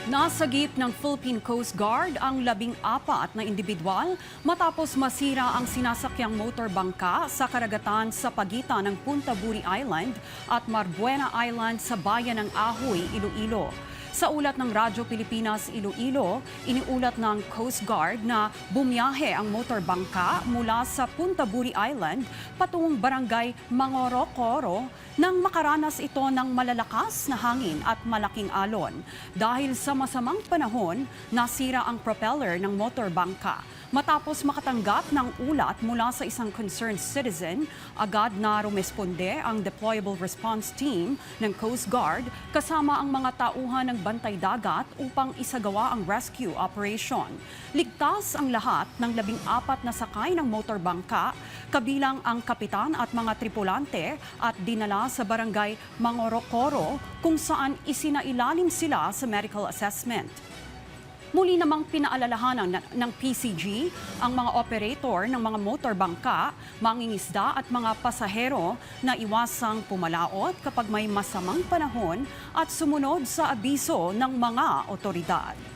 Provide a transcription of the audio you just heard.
Nasagip ng Philippine Coast Guard ang 14 na individual matapos masira ang sinasakyang motorbangka sa karagatan sa pagitan ng Punta Buri Island at Marbuena Island sa bayan ng Ahoy, Iloilo. Sa ulat ng Radyo Pilipinas Iloilo, iniulat ng Coast Guard na bumiyahe ang motorbangka mula sa Punta Buri Island patungong barangay Mangorokoro nang makaranas ito ng malalakas na hangin at malaking alon. Dahil sa masamang panahon, nasira ang propeller ng motorbangka. Matapos makatanggap ng ulat mula sa isang concerned citizen, agad na rumesponde ang Deployable Response Team ng Coast Guard kasama ang mga tauhan ng bantay dagat upang isagawa ang rescue operation. Ligtas ang lahat ng 14 na sakay ng motorbangka, kabilang ang kapitan at mga tripulante at dinala sa barangay Mangorokoro kung saan isinailalim sila sa medical assessment. Muli namang pinaalalahanan ng PCG ang mga operator ng mga motorbangka, mangingisda at mga pasahero na iwasang pumalaot kapag may masamang panahon at sumunod sa abiso ng mga otoridad.